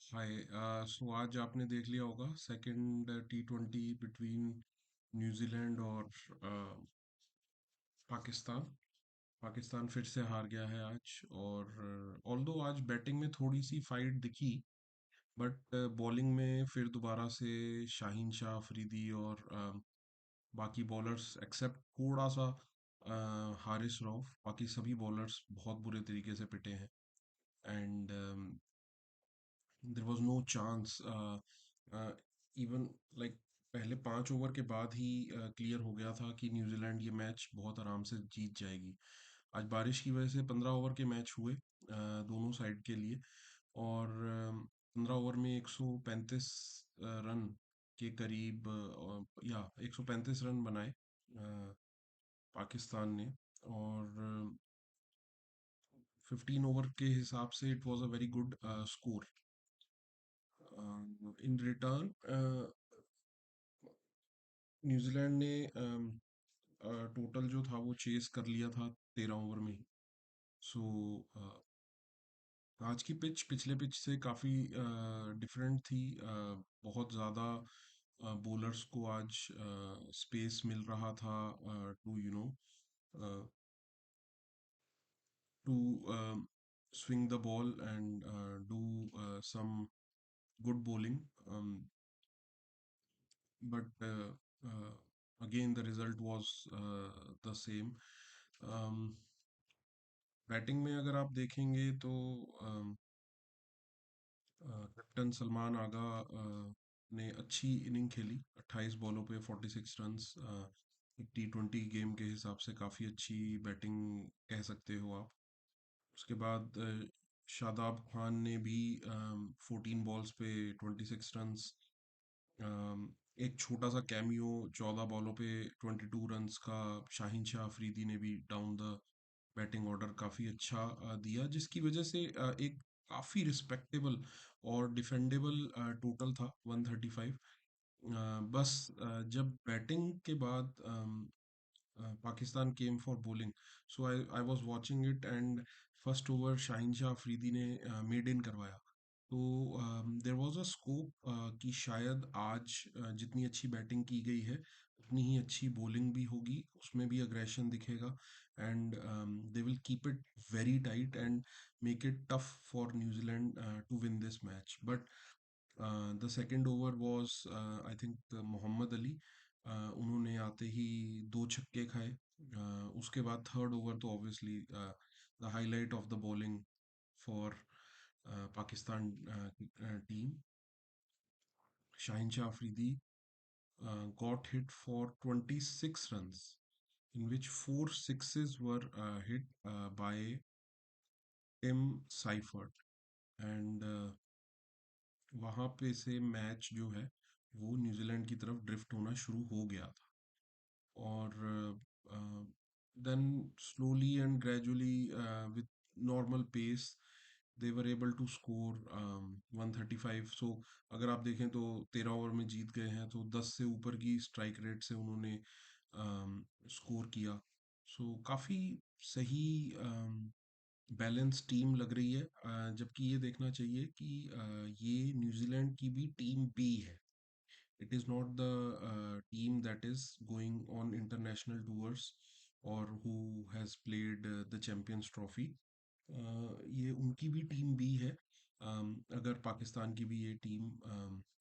हाय। सो आज आपने देख लिया होगा सेकंड T20 बिटवीन न्यूजीलैंड और पाकिस्तान। पाकिस्तान फिर से हार गया है आज। और ऑल्दो आज बैटिंग में थोड़ी सी फाइट दिखी, बट बॉलिंग में फिर दोबारा से शाहीन शाह अफरीदी और बाकी बॉलर्स एक्सेप्ट थोड़ा सा हारिस रऊफ, बाकी सभी बॉलर्स बहुत बुरे तरीके से पिटे हैं। And there was no chance even like पहले 5 ओवर के बाद ही क्लियर हो गया था कि न्यूजीलैंड ये मैच बहुत आराम से जीत जाएगी। आज बारिश की वजह से 15 ओवर के मैच हुए दोनों साइड के लिए। और 15 ओवर में 135 रन के करीब, या 135 रन बनाए पाकिस्तान ने। और 15 ओवर के हिसाब से it was a very good score. In return New Zealand ने टोटल जो था वो चेस कर लिया था 13 ओवर में ही। सो आज की पिच पिछले पिच से काफ़ी डिफरेंट थी। बहुत ज़्यादा बॉलर्स को आज स्पेस मिल रहा था to to swing the ball and do some good bowling. But again, the result was the same. Batting में अगर आप देखेंगे तो कैप्टन सलमान आगा ने अच्छी इनिंग खेली। 28 बॉलों पे 46 रन्स। एक T20 गेम के हिसाब से काफ़ी अच्छी बैटिंग कह सकते हो आप। उसके बाद शादाब खान ने भी 14 बॉल्स पे 26 रन्स। एक छोटा सा कैमियो 14 बॉलों पे 22 रन्स का शाहीन शाह अफरीदी ने भी डाउन द बैटिंग ऑर्डर काफ़ी अच्छा दिया, जिसकी वजह से एक काफ़ी रिस्पेक्टेबल और डिफेंडेबल टोटल था 135। बस जब बैटिंग के बाद Pakistan came for bowling, so I was watching it and first over Shaheen Shah Afridi ने मेड इन करवाया। तो देर वॉज अ स्कोप कि शायद आज जितनी अच्छी बैटिंग की गई है उतनी ही अच्छी बॉलिंग भी होगी, उसमें भी अग्रेशन दिखेगा। And they will keep it very tight and make it tough for New Zealand to win this match. But the second over was I think Mohammad Ali, उन्होंने आते ही दो छक्के खाए। उसके बाद थर्ड ओवर तो obviously the highlight of the bowling for Pakistan team. Shaheen Shah Afridi got hit for 26 runs, in which four sixes were hit by Tim Seifert. And वहाँ पे से मैच जो है वो न्यूजीलैंड की तरफ ड्रिफ्ट होना शुरू हो गया था। और then slowly and gradually with normal pace they were able to score 135। सो अगर आप देखें तो 13 ओवर में जीत गए हैं, तो 10 से ऊपर की स्ट्राइक रेट से उन्होंने स्कोर किया। सो काफ़ी सही बैलेंस टीम लग रही है। जबकि ये देखना चाहिए कि ये न्यूजीलैंड की भी टीम बी है। it is not the team that is going on international tours or who has played the champions trophy. ये उनकी भी टीम बी है। अगर पाकिस्तान की भी ये टीम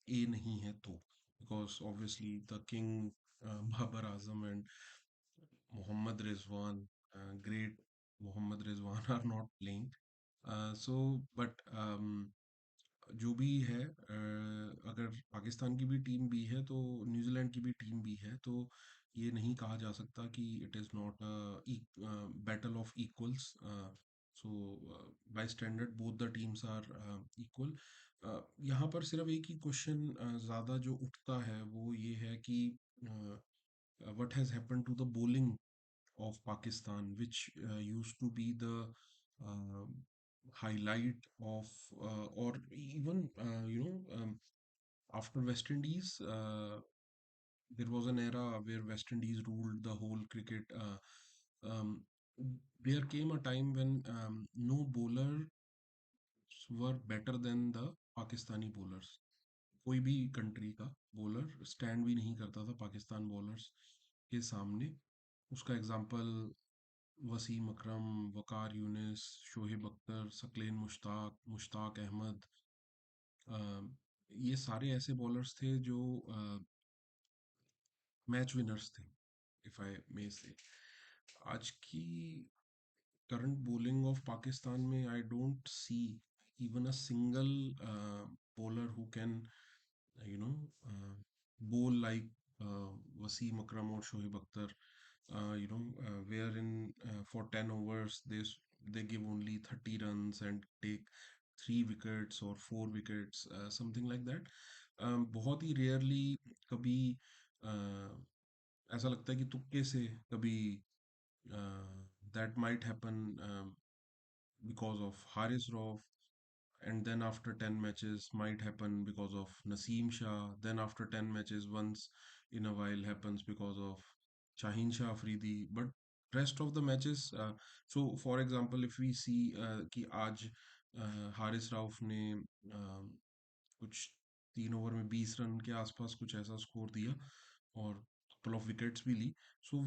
ए नहीं है तो, because obviously the king Babar Azam and Mohammad Rizwan, great Mohammad Rizwan are not playing. So but जो भी है, अगर पाकिस्तान की भी टीम भी है तो न्यूजीलैंड की भी टीम भी है, तो ये नहीं कहा जा सकता कि it is not battle of equals. So by standard both the teams are equal. यहाँ पर सिर्फ एक ही क्वेश्चन ज़्यादा जो उठता है वो ये है कि what has happen to the bowling of Pakistan, which used to be the uh, highlight of, or even after West Indies, there was an era where West Indies ruled the whole cricket. Um, there came a time when no bowlers were better than the Pakistani bowlers, कोई भी country का bowler stand भी नहीं करता था Pakistan bowlers के सामने। उसका एग्जांपल वसीम अकरम, वकार यूनिस, शोहेब अख्तर, सकलेन मुश्ताक, मुश्ताक अहमद, अ, ये सारे ऐसे बॉलर्स थे जो मैच विनर्स थे, इफ आई मे से। आज की करंट bowling of Pakistan में I don't see even a single bowler who can you know uh, bowl like Wasim Akram or Shoaib Akhtar. Wherein for 10 overs they give only 30 runs and take 3 wickets or 4 wickets, something like that. बहुत ही rarely कभी ऐसा लगता है कि तुक्के से कभी that might happen because of Haris Rauf, and then after 10 matches might happen because of Naseem Shah. Then after 10 matches, once in a while happens because of Shaheen Shah Afridi. But rest of the matches, so for example, if we see कि आज हारिस राउफ ने कुछ 3 over में 20 run के आसपास कुछ ऐसा score दिया और couple of wickets भी ली, so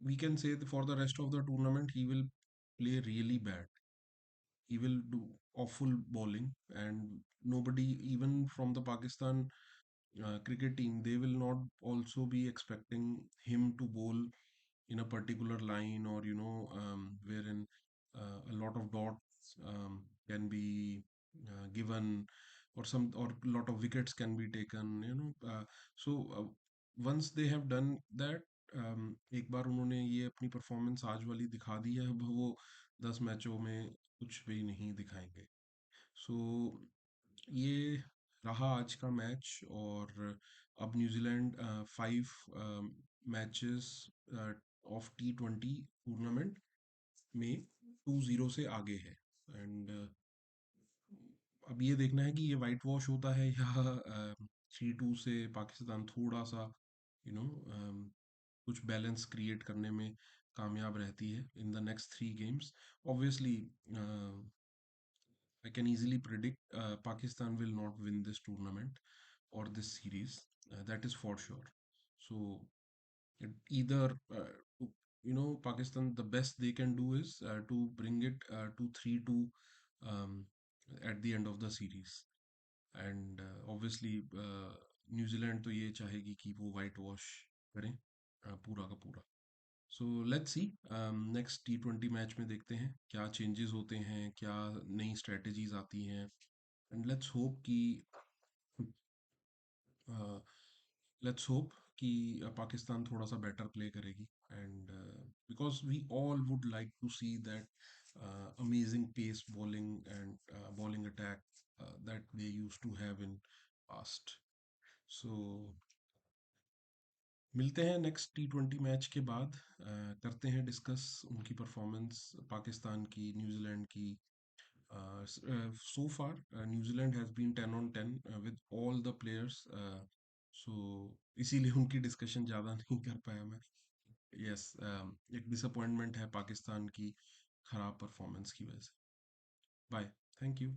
we can say that for the rest of the tournament he will play really bad. He will do awful bowling, and nobody even from the Pakistan cricket team, they will not also be expecting him to bowl in a particular line, or wherein a lot of dots can be given, or some or a lot of wickets can be taken, once they have done that, एक बार उन्होंने ये अपनी performance आज वाली दिखा दी है, अब वो 10 मैचों में कुछ भी नहीं दिखाएंगे। सो ये रहा आज का मैच। और अब New Zealand 5 matches of T20 tournament में 2-0 से आगे है। एंड अब ये देखना है कि ये वाइट वॉश होता है या 3-2 से पाकिस्तान थोड़ा सा यू नो कुछ बैलेंस क्रिएट करने में कामयाब रहती है in the next 3 games. Obviously I can easily predict Pakistan will not win this tournament or this series. That is for sure. So either Pakistan, the best they can do is to bring it to 3-2 um, at the end of the series. And obviously New Zealand तो ये चाहेगी कि वो white wash करें पूरा का पूरा। So let's see next T20 match में देखते हैं क्या चेंजेस होते हैं, क्या नई स्ट्रेटजीज आती हैं। एंड लेट्स होप कि पाकिस्तान थोड़ा सा बेटर प्ले करेगी। And because we all would like to see that amazing pace bowling and bowling attack that they use to have in past. So मिलते हैं नेक्स्ट T20 मैच के बाद, करते हैं डिस्कस उनकी परफॉर्मेंस पाकिस्तान की, न्यूजीलैंड की। So far New Zealand has been 10 on 10 with all the players, so इसीलिए उनकी डिस्कशन ज़्यादा नहीं कर पाया मैं। यस, एक डिसअपॉइंटमेंट है पाकिस्तान की खराब परफॉर्मेंस की वजह से। Bye, thank you.